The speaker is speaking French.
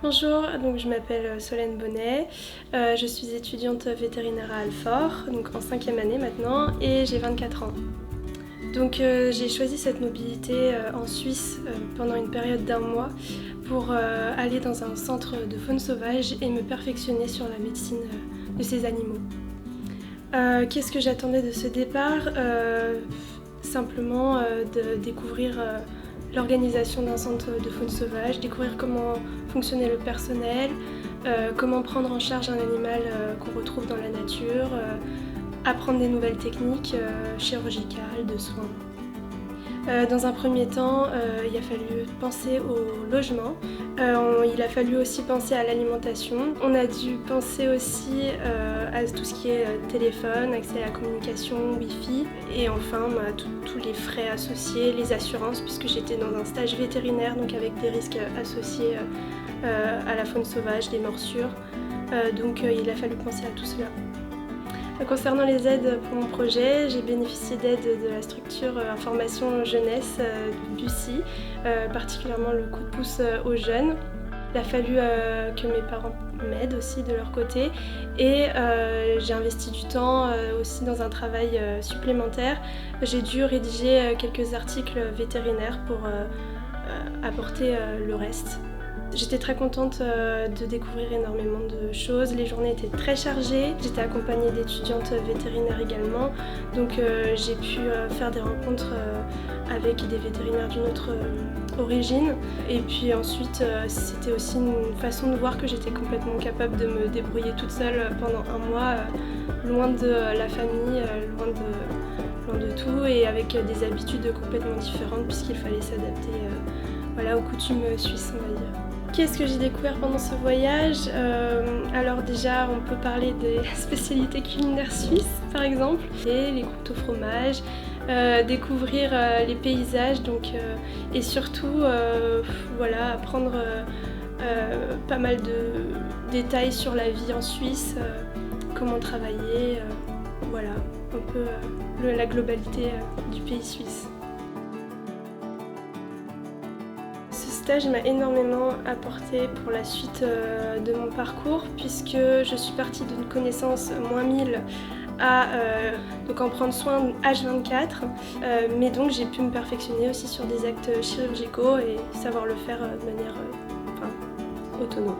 Bonjour, donc je m'appelle Solène Bonnet, je suis étudiante vétérinaire à Alfort, donc en 5e année maintenant, et j'ai 24 ans. Donc j'ai choisi cette mobilité en Suisse pendant une période d'1 mois pour aller dans un centre de faune sauvage et me perfectionner sur la médecine de ces animaux. Qu'est-ce que j'attendais de ce départ? Simplement de découvrir l'organisation d'un centre de faune sauvage, découvrir comment fonctionnait le personnel, comment prendre en charge un animal qu'on retrouve dans la nature, apprendre des nouvelles techniques chirurgicales, de soins. Dans un premier temps, il a fallu penser au logement, il a fallu aussi penser à l'alimentation. On a dû penser aussi à tout ce qui est téléphone, accès à la communication, Wi-Fi et enfin tous les frais associés, les assurances puisque j'étais dans un stage vétérinaire donc avec des risques associés à la faune sauvage, des morsures. Donc il a fallu penser à tout cela. Concernant les aides pour mon projet, j'ai bénéficié d'aides de la structure Information Jeunesse du BUCI, particulièrement le coup de pouce aux jeunes. Il a fallu que mes parents m'aident aussi de leur côté et j'ai investi du temps aussi dans un travail supplémentaire. J'ai dû rédiger quelques articles vétérinaires pour apporter le reste. J'étais très contente de découvrir énormément de choses, les journées étaient très chargées, j'étais accompagnée d'étudiantes vétérinaires également, donc j'ai pu faire des rencontres avec des vétérinaires d'une autre origine. Et puis ensuite c'était aussi une façon de voir que j'étais complètement capable de me débrouiller toute seule pendant 1 mois, loin de la famille, loin de tout et avec des habitudes complètement différentes puisqu'il fallait s'adapter aux coutumes suisses, on va dire. Qu'est-ce que j'ai découvert pendant ce voyage? Alors déjà, on peut parler des spécialités culinaires suisses, par exemple, et les croûtes au fromage, découvrir les paysages, et surtout apprendre pas mal de détails sur la vie en Suisse, comment travailler, un peu la globalité du pays suisse. Ce stage m'a énormément apporté pour la suite de mon parcours puisque je suis partie d'une connaissance -1000 à donc en prendre soin H24, mais donc j'ai pu me perfectionner aussi sur des actes chirurgicaux et savoir le faire de manière autonome.